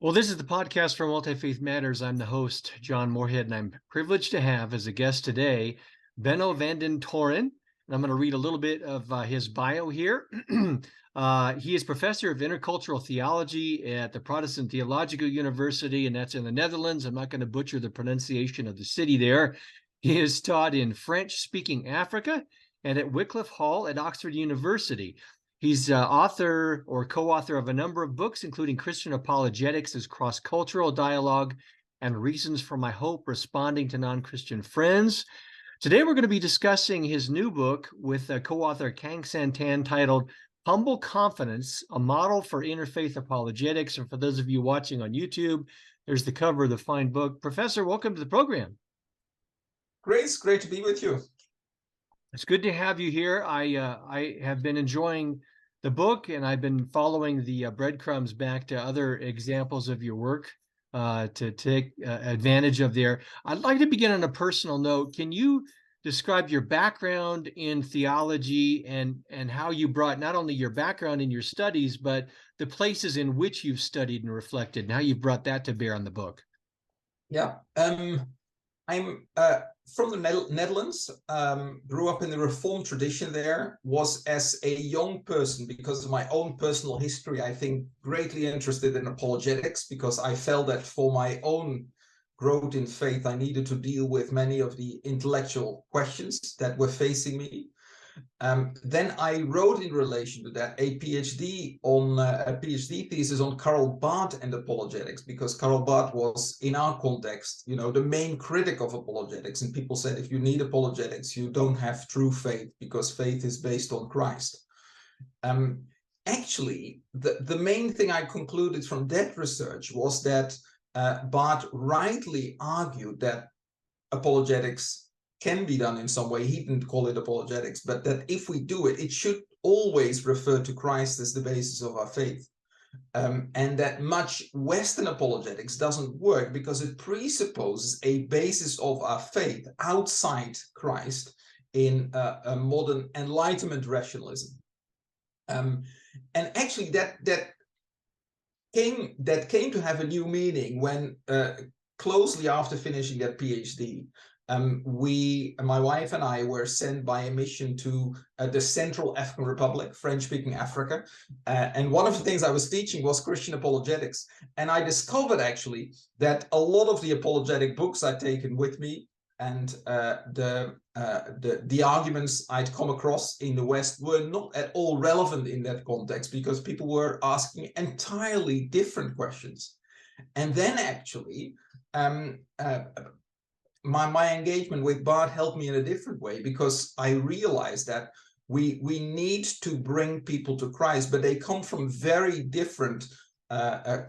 Well, this is the podcast for Multifaith Matters. I'm the host, John Moorhead, and I'm privileged to have as a guest today, Benno van den Toren. And I'm going to read a little bit of his bio here. He is professor of intercultural theology at the Protestant Theological University, and that's in the Netherlands. I'm not going to butcher the pronunciation of the city there. He is taught in French-speaking Africa and at Wycliffe Hall at Oxford University. He's author or co-author of a number of books, including Christian Apologetics as Cross-Cultural Dialogue and Reasons for My Hope, Responding to Non-Christian Friends. Today, we're going to be discussing his new book with co-author Kang-San Tan titled Humble Confidence, a Model for Interfaith Apologetics. And for those of you watching on YouTube, there's the cover of the fine book. Professor, welcome to the program. Great to be with you. It's good to have you here. I have been enjoying the book, and I've been following the breadcrumbs back to other examples of your work to take advantage of there. I'd like to begin on a personal note. Can you describe your background in theology and how you brought not only your background in your studies, but the places in which you've studied and reflected, and how you've brought that to bear on the book? Yeah. I'm from the Netherlands, grew up in the Reformed tradition there, was as a young person, because of my own personal history, I think greatly interested in apologetics, because I felt that for my own growth in faith, I needed to deal with many of the intellectual questions that were facing me. Then I wrote in relation to that a PhD thesis on Karl Barth and apologetics, because Karl Barth was, in our context, the main critic of apologetics. And people said, if you need apologetics, you don't have true faith, because faith is based on Christ. Actually, the main thing I concluded from that research was that Barth rightly argued that apologetics can be done in some way. He didn't call it apologetics, but that if we do it, it should always refer to Christ as the basis of our faith. And that much Western apologetics doesn't work because it presupposes a basis of our faith outside Christ in a modern Enlightenment rationalism. And actually that came to have a new meaning when closely after finishing that PhD, my wife and I were sent by a mission to the Central African Republic, French-speaking Africa. And one of the things I was teaching was Christian apologetics. And I discovered actually that a lot of the apologetic books I'd taken with me and the arguments I'd come across in the West were not at all relevant in that context, because people were asking entirely different questions. And then actually, my engagement with Barth helped me in a different way, because I realized that we need to bring people to Christ, but they come from very different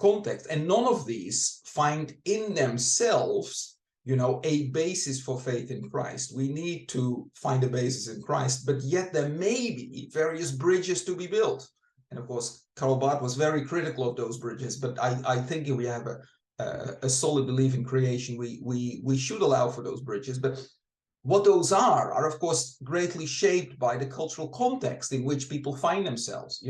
contexts, and none of these find in themselves, a basis for faith in Christ. We need to find a basis in Christ, but yet there may be various bridges to be built. And of course, Karl Barth was very critical of those bridges, but I think if we have a solid belief in creation, we should allow for those bridges. But what those are of course greatly shaped by the cultural context in which people find themselves.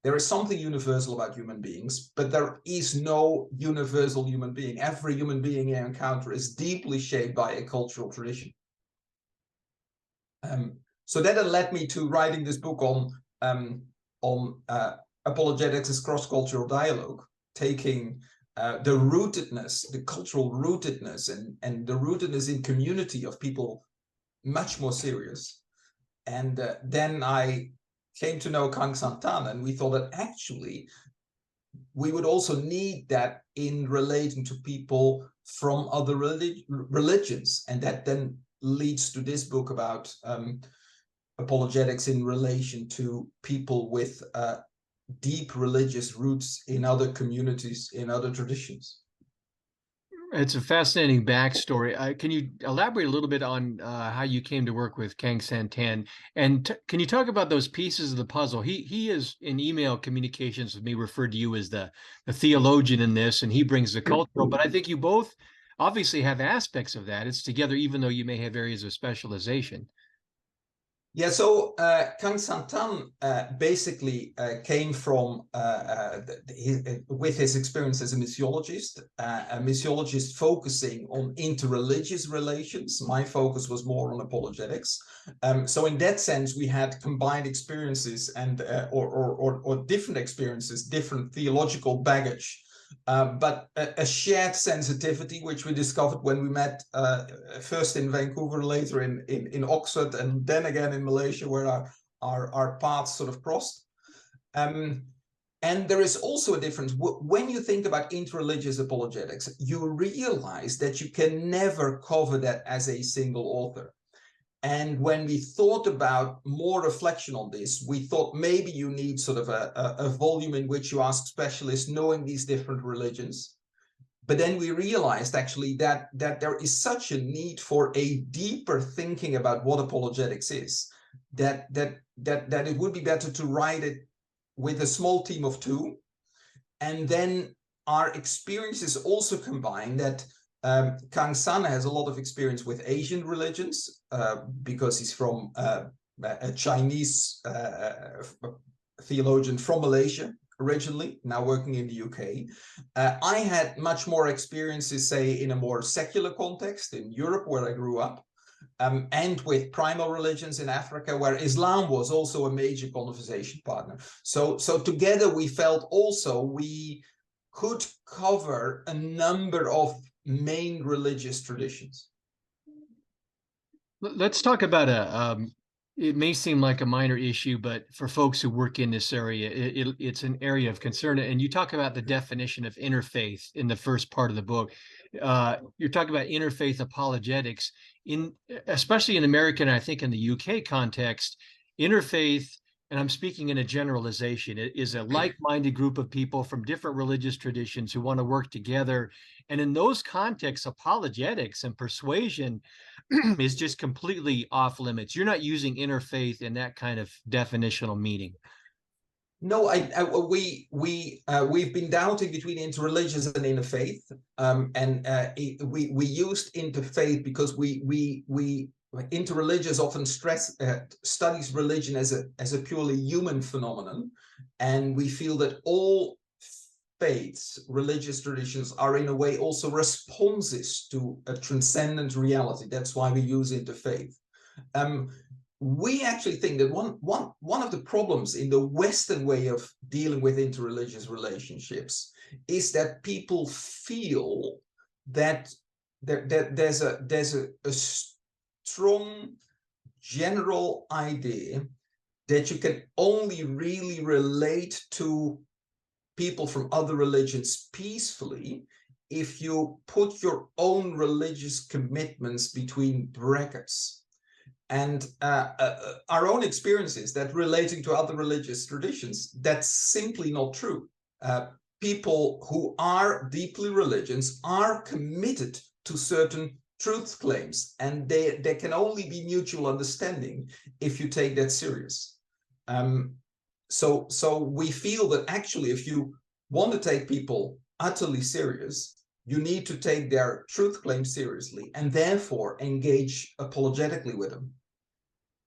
There is something universal about human beings, but there is no universal human being. Every human being you encounter is deeply shaped by a cultural tradition. So that led me to writing this book on apologetics as cross-cultural dialogue, taking the rootedness, the cultural rootedness, and the rootedness in community of people much more serious. And then I came to know Kang-San Tan, and we thought that actually we would also need that in relating to people from other religions. And that then leads to this book about apologetics in relation to people with deep religious roots in other communities, in other traditions. It's a fascinating backstory. Can you elaborate a little bit on how you came to work with Kang-San Tan? And can you talk about those pieces of the puzzle? He is, in email communications with me, referred to you as the theologian in this, and he brings the cultural. But I think you both obviously have aspects of that. It's together, even though you may have areas of specialization. Yeah, so Kang-San Tan basically came from with his experience as a missiologist focusing on interreligious relations. My focus was more on apologetics. So in that sense, we had combined experiences and or different experiences, different theological baggage. But a shared sensitivity, which we discovered when we met first in Vancouver, later in Oxford, and then again in Malaysia, where our paths sort of crossed. And there is also a difference. When you think about interreligious apologetics, you realize that you can never cover that as a single author. And when we thought about more reflection on this, we thought maybe you need sort of a volume in which you ask specialists knowing these different religions. But then we realized actually that there is such a need for a deeper thinking about what apologetics is, that it would be better to write it with a small team of two. And then our experiences also combine that Kang-San has a lot of experience with Asian religions because he's from a Chinese theologian from Malaysia originally, now working in the UK. I had much more experiences, say, in a more secular context in Europe, where I grew up, and with primal religions in Africa, where Islam was also a major conversation partner. So together we felt also we could cover a number of main religious traditions. Let's talk about it may seem like a minor issue, but for folks who work in this area, it's an area of concern. And you talk about the definition of interfaith in the first part of the book. You're talking about interfaith apologetics, especially in American, I think in the UK context, interfaith, and I'm speaking in a generalization, it is a like-minded group of people from different religious traditions who want to work together. And in those contexts, apologetics and persuasion is just completely off limits. You're not using interfaith in that kind of definitional meaning. No, we've been doubting between interreligious and interfaith, and we used interfaith because we interreligious often studies religion as a purely human phenomenon, and we feel that all faiths, religious traditions, are in a way also responses to a transcendent reality. That's why we use interfaith. We actually think that one of the problems in the Western way of dealing with interreligious relationships is that people feel that there's a strong general idea that you can only really relate to people from other religions peacefully if you put your own religious commitments between brackets. And our own experiences that relating to other religious traditions, that's simply not true. People who are deeply religious are committed to certain truth claims, and there can only be mutual understanding if you take that serious. So we feel that actually, if you want to take people utterly serious, you need to take their truth claims seriously and therefore engage apologetically with them.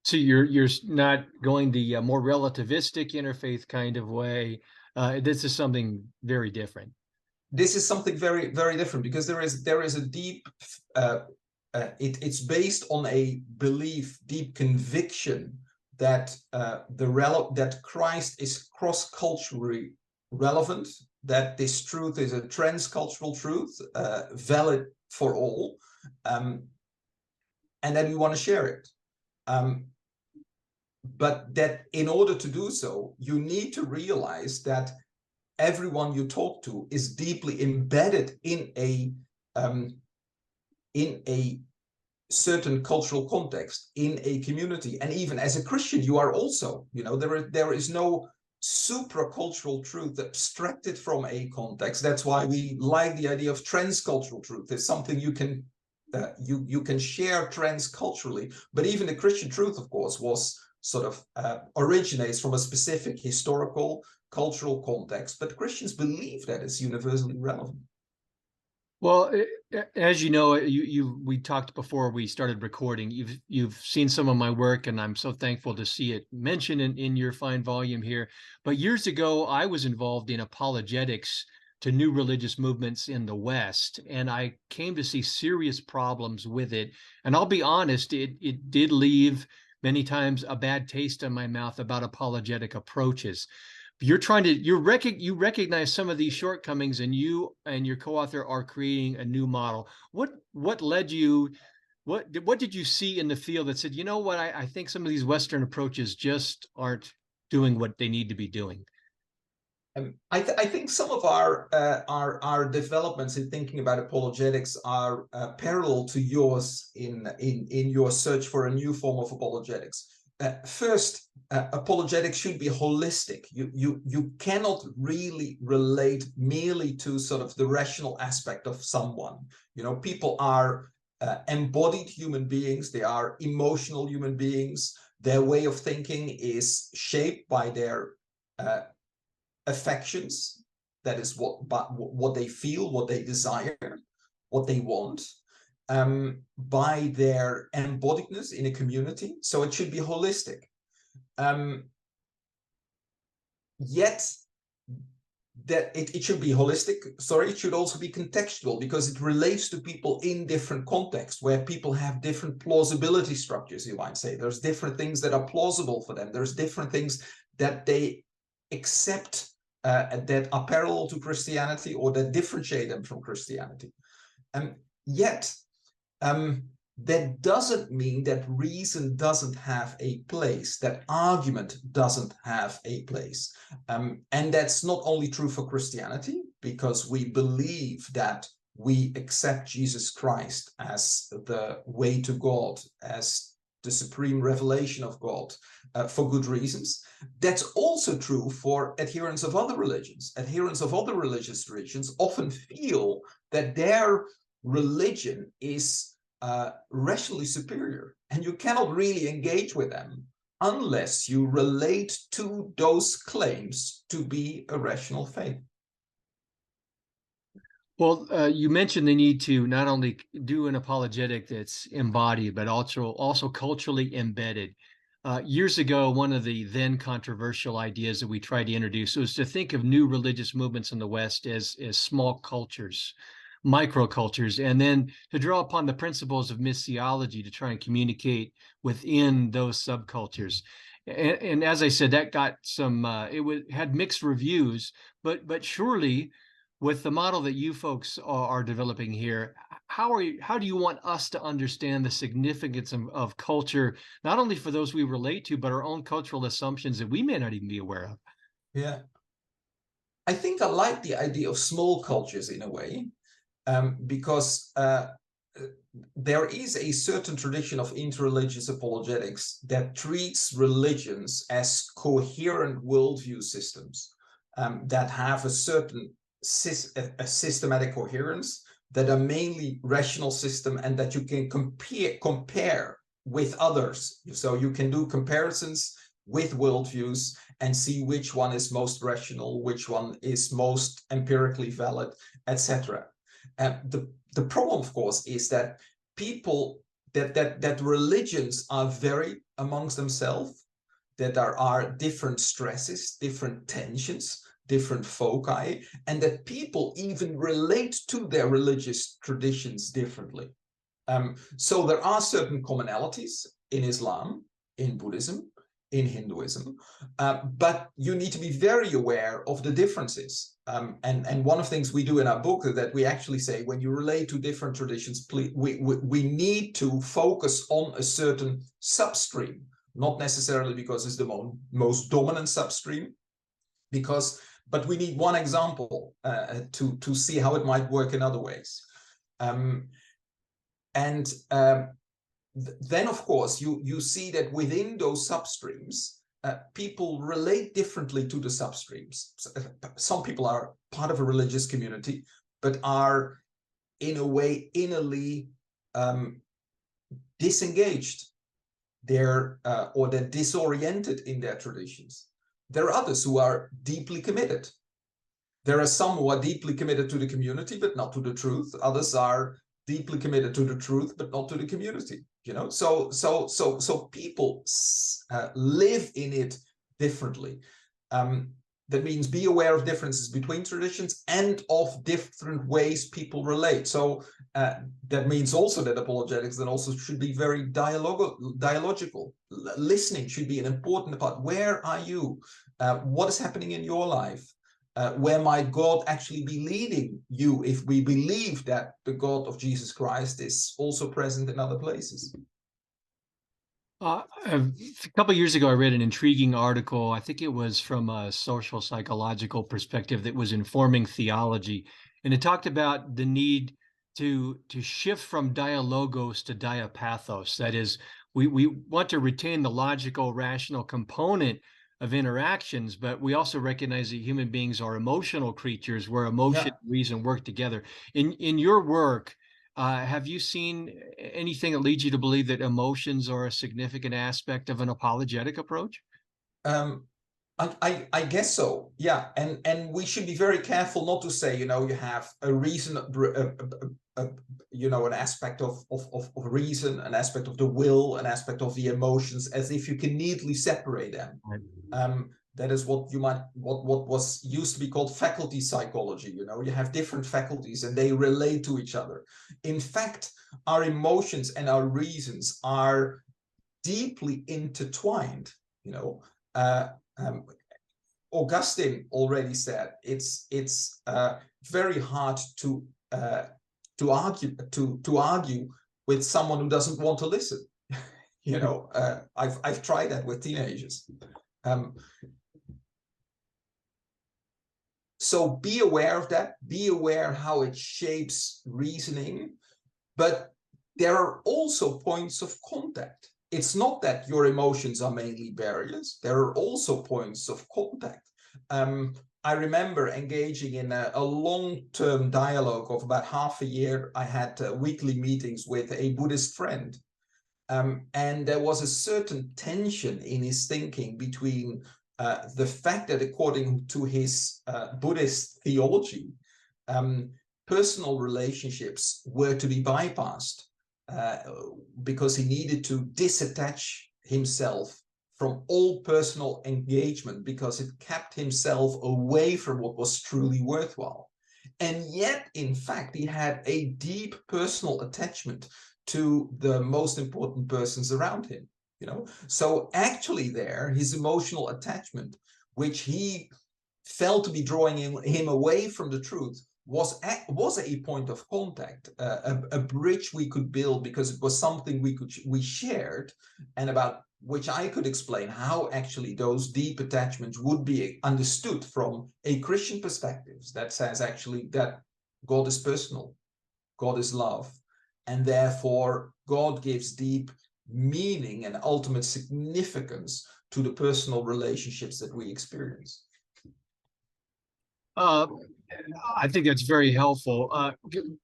So you're not going the more relativistic interfaith kind of way. This is something very different. This is something very, very different because there is a deep. It's based on a belief, deep conviction that that Christ is cross-culturally relevant, that this truth is a transcultural truth, valid for all, and that we want to share it. But that in order to do so, you need to realize that everyone you talk to is deeply embedded in a certain cultural context, in a community. And even as a Christian, you are also, there is no supracultural truth abstracted from a context. That's why we like the idea of transcultural truth. It's something you can share transculturally. But even the Christian truth, of course, was sort of originates from a specific historical, cultural context. But Christians believe that it's universally relevant. Well, as you know, we talked before we started recording. You've seen some of my work, and I'm so thankful to see it mentioned in your fine volume here. But years ago, I was involved in apologetics to new religious movements in the West, and I came to see serious problems with it. And I'll be honest, it did leave many times a bad taste in my mouth about apologetic approaches. You recognize some of these shortcomings, and you and your co-author are creating a new model. What led you, what did you see in the field that said, you know what, I think some of these Western approaches just aren't doing what they need to be doing? I think some of our developments in thinking about apologetics are parallel to yours in your search for a new form of apologetics. First, apologetics should be holistic. You cannot really relate merely to sort of the rational aspect of someone. You know, people are embodied human beings. They are emotional human beings. Their way of thinking is shaped by their affections. That is what they feel, what they desire, what they want, by their embodiedness in a community. So it should be holistic. Yet that it should be holistic. Sorry, it should also be contextual, because it relates to people in different contexts where people have different plausibility structures, you might say. There's different things that are plausible for them. There's different things that they accept that are parallel to Christianity or that differentiate them from Christianity. Yet, that doesn't mean that reason doesn't have a place, that argument doesn't have a place. And that's not only true for Christianity, because we believe that we accept Jesus Christ as the way to God, as the supreme revelation of God, for good reasons. That's also true for adherents of other religions. Adherents of other religious traditions often feel that their religion is rationally superior, and you cannot really engage with them unless you relate to those claims to be a rational faith. Well, you mentioned the need to not only do an apologetic that's embodied, but also culturally embedded. Years ago, one of the then controversial ideas that we tried to introduce was to think of new religious movements in the West as small cultures, microcultures, and then to draw upon the principles of missiology to try and communicate within those subcultures. And as I said, that got some, had mixed reviews, but surely with the model that you folks are developing here, how do you want us to understand the significance of culture, not only for those we relate to, but our own cultural assumptions that we may not even be aware of? Yeah, I think I like the idea of small cultures in a way, because there is a certain tradition of interreligious apologetics that treats religions as coherent worldview systems, that have a certain systematic coherence, that are mainly rational system, and that you can compare with others. So you can do comparisons with worldviews and see which one is most rational, which one is most empirically valid, etc. The problem, of course, is that that religions are varied amongst themselves, that there are different stresses, different tensions, different foci, and that people even relate to their religious traditions differently. So there are certain commonalities in Islam, in Buddhism, in Hinduism, but you need to be very aware of the differences. And one of the things we do in our book is that we actually say, when you relate to different traditions, we need to focus on a certain substream, not necessarily because it's the most dominant substream, but we need one example to see how it might work in other ways. Then, of course, you see that within those substreams, people relate differently to the substreams. Some people are part of a religious community, but are in a way innerly disengaged. They're disoriented in their traditions. There are others who are deeply committed. There are some who are deeply committed to the community, but not to the truth. Others are deeply committed to the truth, but not to the community. So people live in it differently. That means be aware of differences between traditions and of different ways people relate. So that means also that apologetics then also should be very dialogical. Listening should be an important part. Where are you? What is happening in your life? Where might God actually be leading you if we believe that the God of Jesus Christ is also present in other places? A couple of years ago, I read an intriguing article. I think it was from a social psychological perspective that was informing theology, and it talked about the need to shift from dialogos to diapathos. That is, we want to retain the logical, rational component of interactions, but we also recognize that human beings are emotional creatures where emotion and reason work together. In your work, have you seen anything that leads you to believe that emotions are a significant aspect of an apologetic approach? I guess so. Yeah, and we should be very careful not to say, you have a reason, an aspect of reason, an aspect of the will, an aspect of the emotions, as if you can neatly separate them. Right. That is what was used to be called faculty psychology. You have different faculties and they relate to each other. In fact, our emotions and our reasons are deeply intertwined. Augustine already said it's very hard to argue with someone who doesn't want to listen. I've tried that with teenagers. So be aware of that. Be aware how it shapes reasoning, but there are also points of contact. It's not that your emotions are mainly barriers. There are also points of contact. I remember engaging in a long-term dialogue of about half a year. I had weekly meetings with a Buddhist friend. And there was a certain tension in his thinking between the fact that according to his Buddhist theology, personal relationships were to be bypassed because he needed to disattach himself from all personal engagement because it kept himself away from what was truly worthwhile. And yet, in fact, he had a deep personal attachment to the most important persons around him. So actually there, his emotional attachment, which he felt to be drawing him away from the truth, was a point of contact, a bridge we could build because it was something we shared, and about which I could explain how actually those deep attachments would be understood from a Christian perspective that says actually that God is personal, God is love, and therefore God gives deep meaning and ultimate significance to the personal relationships that we experience. I think that's very helpful.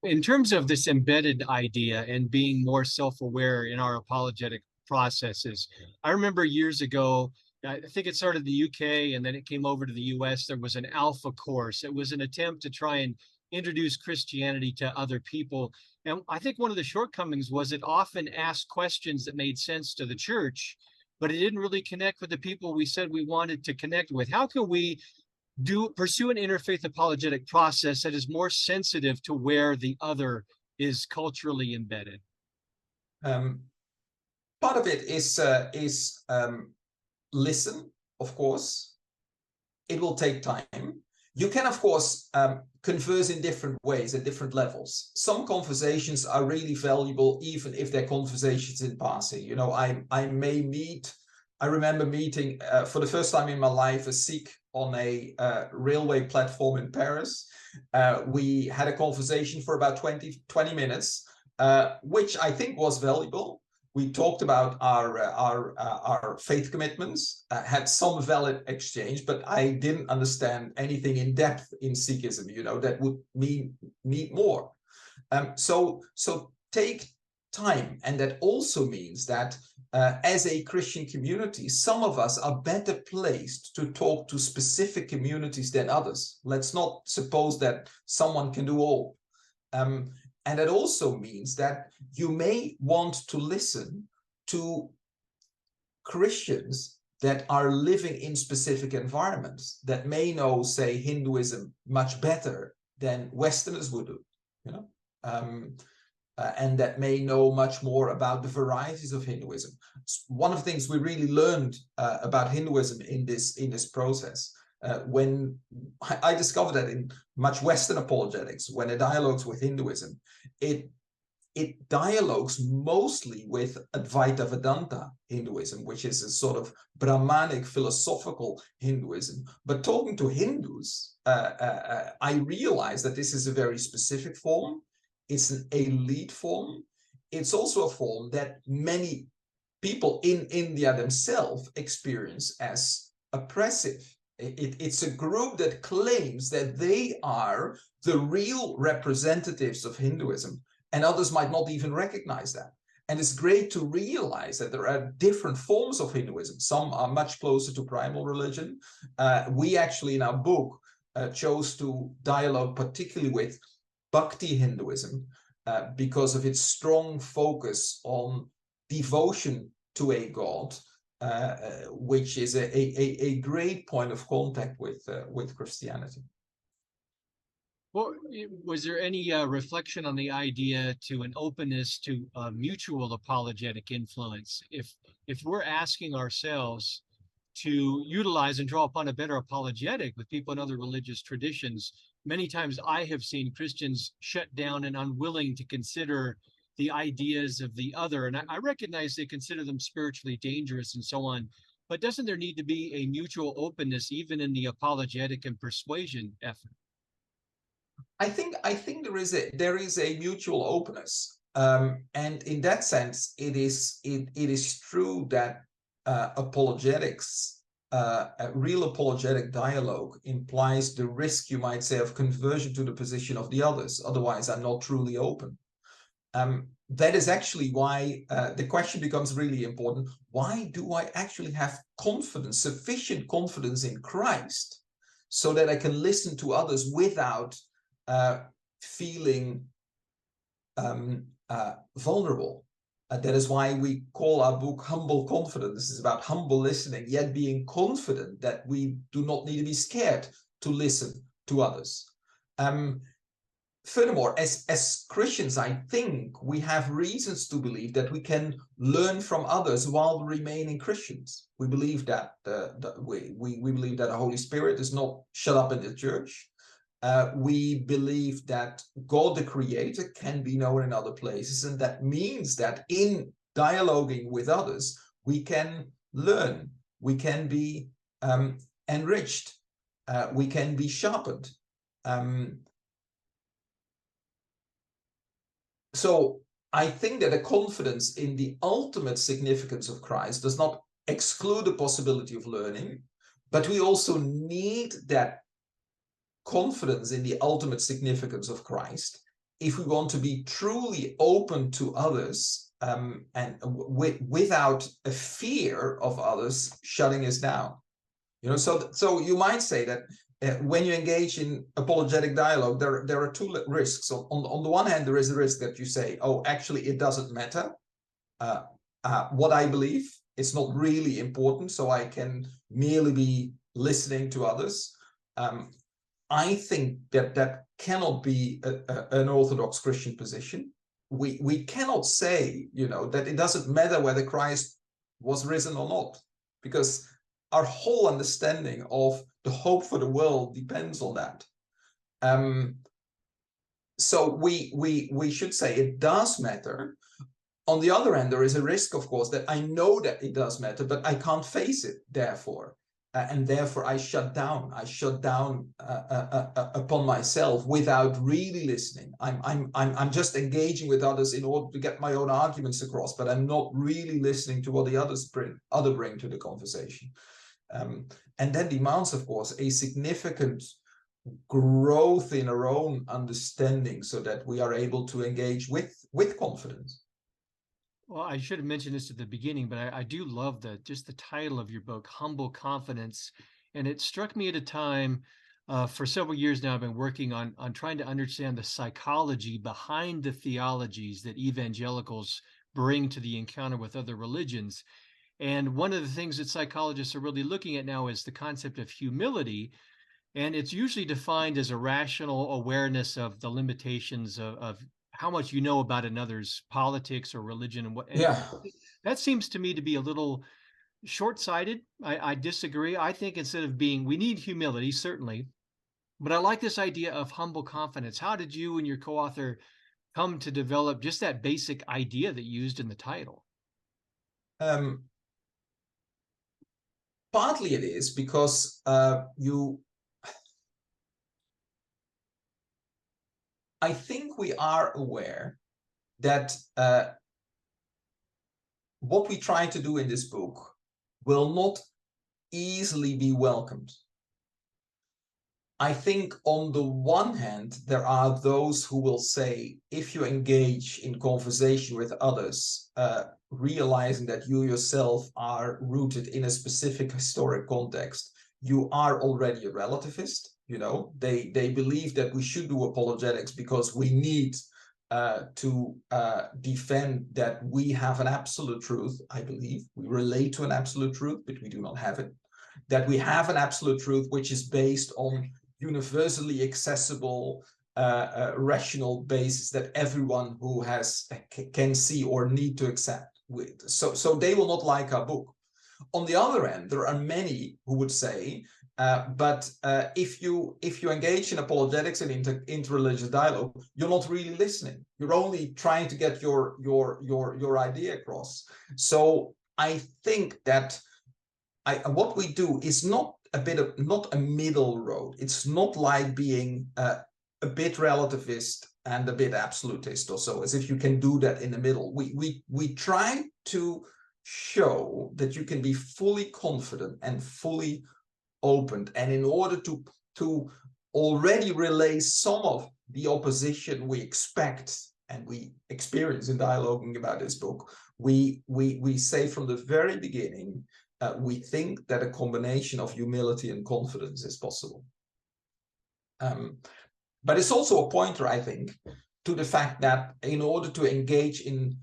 In terms of this embedded idea and being more self-aware in our apologetic processes, I remember years ago, I think it started in the UK and then it came over to the US. There was an Alpha course. It was an attempt to try and introduce Christianity to other people. And I think one of the shortcomings was it often asked questions that made sense to the church, but it didn't really connect with the people we said we wanted to connect with. How can we pursue an interfaith apologetic process that is more sensitive to where the other is culturally embedded? Part of it is listen, of course. It will take time. You can, of course, converse in different ways at different levels. Some conversations are really valuable, even if they're conversations in passing. I remember meeting for the first time in my life a Sikh on a railway platform in Paris. We had a conversation for about 20 minutes, which I think was valuable. We talked about our faith commitments, had some valid exchange, but I didn't understand anything in depth in Sikhism, that would need more. So take time. And that also means that as a Christian community, some of us are better placed to talk to specific communities than others. Let's not suppose that someone can do all. And that also means that you may want to listen to Christians that are living in specific environments, that may know, say, Hinduism much better than Westerners would do, you know, and that may know much more about the varieties of Hinduism. One of the things we really learned about Hinduism in this process, when I discovered that in much Western apologetics, when it dialogues with Hinduism, it dialogues mostly with Advaita Vedanta Hinduism, which is a sort of Brahmanic philosophical Hinduism. But talking to Hindus, I realized that this is a very specific form. It's an elite form. It's also a form that many people in India themselves experience as oppressive. It's a group that claims that they are the real representatives of Hinduism, and others might not even recognize that. And it's great to realize that there are different forms of Hinduism. Some are much closer to primal religion. We actually, in our book, chose to dialogue particularly with Bhakti Hinduism because of its strong focus on devotion to a god, which is a great point of contact with Christianity. Well, was there any reflection on the idea to an openness to mutual apologetic influence? If we're asking ourselves to utilize and draw upon a better apologetic with people in other religious traditions, many times I have seen Christians shut down and unwilling to consider the ideas of the other. And I recognize they consider them spiritually dangerous and so on, but doesn't there need to be a mutual openness even in the apologetic and persuasion effort? I think there is a mutual openness, and in that sense, it is true that apologetics, a real apologetic dialogue, implies the risk, you might say, of conversion to the position of the others. Otherwise, I'm not truly open. That is actually why the question becomes really important. Why do I actually have confidence, sufficient confidence in Christ, so that I can listen to others without feeling vulnerable? That is why we call our book Humble Confidence. This is about humble listening, yet being confident that we do not need to be scared to listen to others. Furthermore, as Christians, I think we have reasons to believe that we can learn from others while remaining Christians. We believe that we believe that the Holy Spirit is not shut up in the church. We believe that God the Creator can be known in other places, and that means that in dialoguing with others, we can learn, we can be enriched, we can be sharpened. So I think that a confidence in the ultimate significance of Christ does not exclude the possibility of learning, but we also need that confidence in the ultimate significance of Christ if we want to be truly open to others, and without a fear of others shutting us down. You know, so you might say that when you engage in apologetic dialogue, there are two risks. So on the one hand, there is a risk that you say, oh, actually, it doesn't matter what I believe. It's not really important, so I can merely be listening to others. I think that cannot be an Orthodox Christian position. We cannot say, you know, that it doesn't matter whether Christ was risen or not, because our whole understanding of the hope for the world depends on that. So we should say it does matter. On the other hand, there is a risk, of course, that I know that it does matter, but I can't face it, therefore. And therefore I shut down upon myself without really listening. I'm just engaging with others in order to get my own arguments across, but I'm not really listening to what the others bring to the conversation. And that demands, of course, a significant growth in our own understanding so that we are able to engage with confidence. Well, I should have mentioned this at the beginning, but I do love just the title of your book, Humble Confidence. And it struck me at a time, for several years now, I've been working on trying to understand the psychology behind the theologies that evangelicals bring to the encounter with other religions. And one of the things that psychologists are really looking at now is the concept of humility. And it's usually defined as a rational awareness of the limitations of how much you know about another's politics or religion and what. And Yeah. that seems to me to be a little short-sighted. I disagree. I think instead of we need humility, certainly, but I like this idea of humble confidence. How did you and your co-author come to develop just that basic idea that you used in the title? Partly it is because I think we are aware that what we try to do in this book will not easily be welcomed. I think on the one hand, there are those who will say, if you engage in conversation with others, realizing that you yourself are rooted in a specific historic context, you are already a relativist. You know, they believe that we should do apologetics because we need to defend that we have an absolute truth. I believe we relate to an absolute truth, but we do not have it. That we have an absolute truth which is based on universally accessible rational basis that everyone who can see or need to accept. So they will not like our book. On the other end, there are many who would say, but if you engage in apologetics and interreligious dialogue, you're not really listening. You're only trying to get your idea across. So I think that what we do is not a middle road. It's not like being a bit relativist and a bit absolutist or so, as if you can do that in the middle. We try to show that you can be fully confident and fully opened, and in order to already relay some of the opposition we expect and we experience in dialoguing about this book, we say from the very beginning, we think that a combination of humility and confidence is possible. But it's also a pointer, I think, to the fact that in order to engage in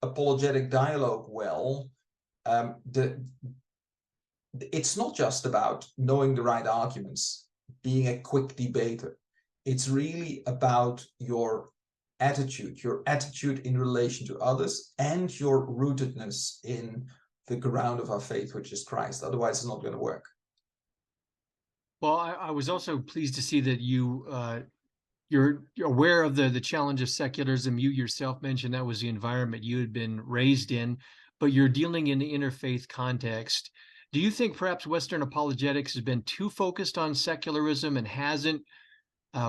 apologetic dialogue well, it's not just about knowing the right arguments, being a quick debater. It's really about your attitude in relation to others, and your rootedness in the ground of our faith, which is Christ. Otherwise, it's not going to work. Well, I was also pleased to see that you're aware of the challenge of secularism. You yourself mentioned that was the environment you had been raised in, but you're dealing in the interfaith context. Do you think perhaps Western apologetics has been too focused on secularism and hasn't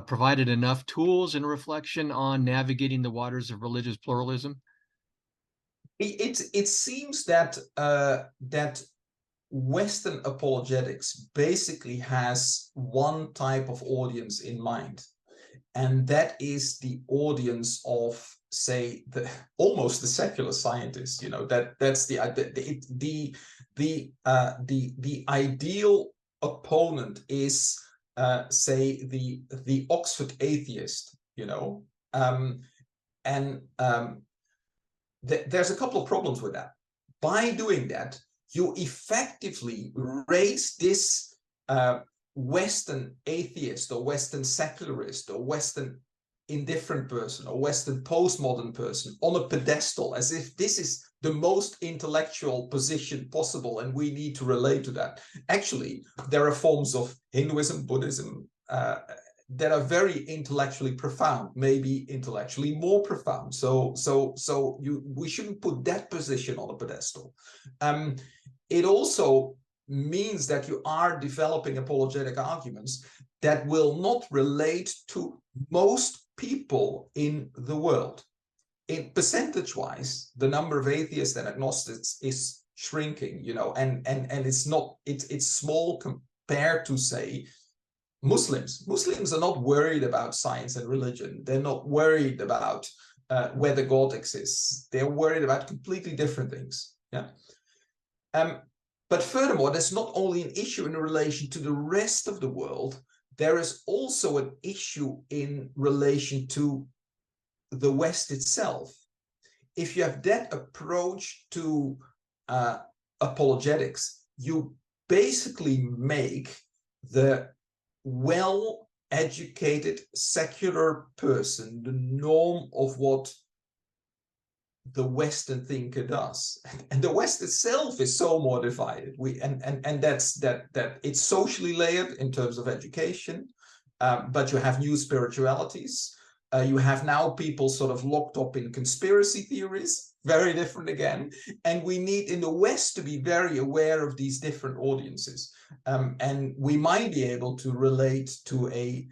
provided enough tools and reflection on navigating the waters of religious pluralism? It seems that that Western apologetics basically has one type of audience in mind, and that is the audience of, say, almost the secular scientist. You know, that's the ideal opponent is say the Oxford atheist. You know, there's a couple of problems with that. By doing that, you effectively raise this Western atheist or Western secularist or Western indifferent person or Western postmodern person on a pedestal, as if this is the most intellectual position possible and we need to relate to that. Actually, there are forms of Hinduism, Buddhism, that are very intellectually profound, maybe intellectually more profound. So we shouldn't put that position on a pedestal. It also means that you are developing apologetic arguments that will not relate to most people in the world. In percentage-wise, the number of atheists and agnostics is shrinking, you know, and it's small compared to, say, Muslims are not worried about science and religion. They're not worried about whether God exists. They're worried about completely different things. Yeah. But furthermore, there's not only an issue in relation to the rest of the world, there is also an issue in relation to the West itself. If you have that approach to apologetics, you basically make the well-educated secular person the norm of what the Western thinker does, and the West itself is so more divided. That's it's socially layered in terms of education, but you have new spiritualities. You have now people sort of locked up in conspiracy theories, very different again. And we need in the West to be very aware of these different audiences, and we might be able to relate to a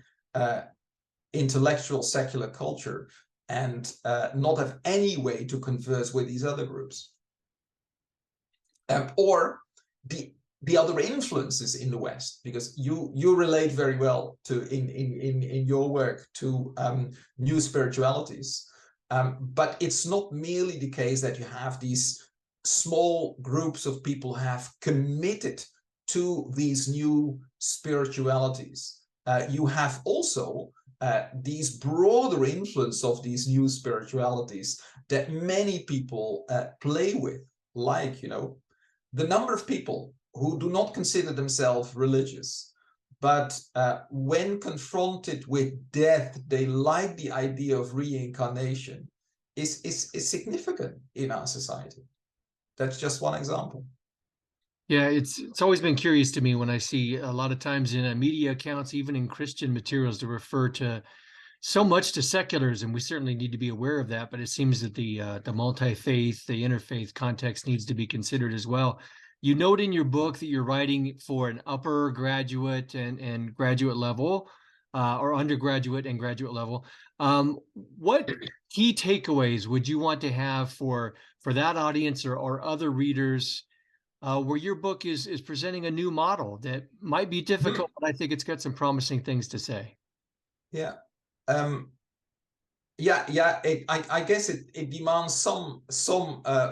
intellectual secular culture and not have any way to converse with these other groups, or the other influences in the West, because you relate very well to in your work to new spiritualities, but it's not merely the case that you have these small groups of people who have committed to these new spiritualities. You have also these broader influence of these new spiritualities that many people play with, like, the number of people who do not consider themselves religious, but when confronted with death, they like the idea of reincarnation, is significant in our society. That's just one example. Yeah, it's always been curious to me when I see a lot of times in media accounts, even in Christian materials, to refer to so much to secularism. We certainly need to be aware of that, but it seems that the multi-faith, the interfaith context needs to be considered as well. You note in your book that you're writing for an upper graduate and graduate level, or undergraduate and graduate level. What key takeaways would you want to have for that audience or other readers, where your book is presenting a new model that might be difficult, but I think it's got some promising things to say? Yeah. I guess it demands some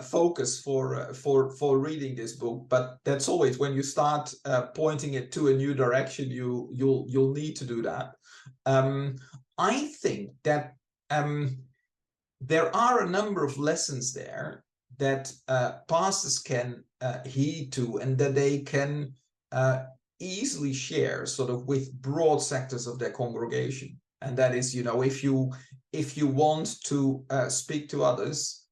focus for reading this book, but that's always when you start pointing it to a new direction, you'll need to do that. I think that there are a number of lessons there that pastors can heed to, and that they can easily share sort of with broad sectors of their congregation. And that is, if you want to speak to others,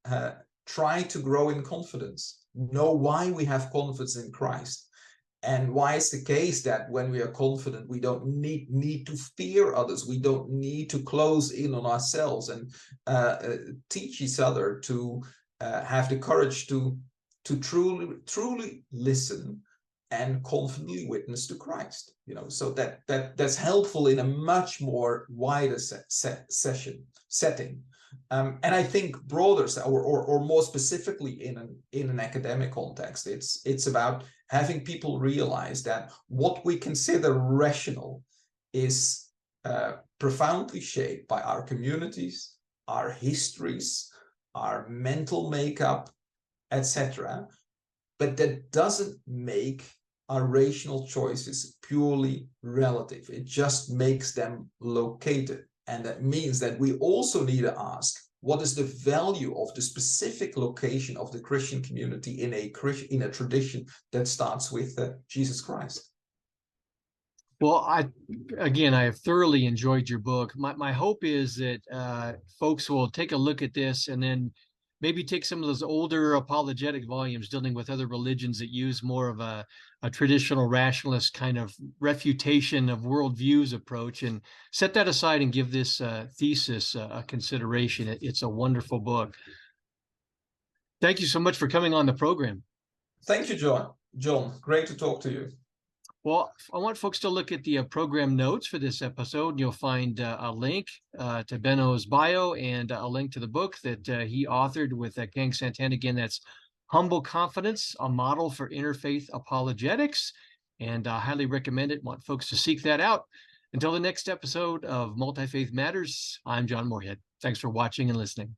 try to grow in confidence. Know why we have confidence in Christ, and why it's the case that when we are confident, we don't need to fear others. We don't need to close in on ourselves, and teach each other to have the courage to truly listen and confidently witness to Christ. So that's helpful in a much more wider setting. And I think broader, or more specifically in an academic context, it's about having people realize that what we consider rational is profoundly shaped by our communities, our histories, our mental makeup, etc. But that doesn't make our rational choices purely relative. It just makes them located. And that means that we also need to ask, what is the value of the specific location of the Christian community in a tradition that starts with Jesus Christ? Well, I have thoroughly enjoyed your book. My hope is that folks will take a look at this and then maybe take some of those older apologetic volumes dealing with other religions that use more of a traditional rationalist kind of refutation of worldviews approach, and set that aside and give this thesis a consideration. It's a wonderful book. Thank you so much for coming on the program. Thank you, John. John, great to talk to you. Well, I want folks to look at the program notes for this episode. You'll find a link to Benno's bio and a link to the book that he authored with Kang-San Tan. Again, that's Humble Confidence, a Model for Interfaith Apologetics. And I highly recommend it. Want folks to seek that out. Until the next episode of Multi-Faith Matters, I'm John Moorhead. Thanks for watching and listening.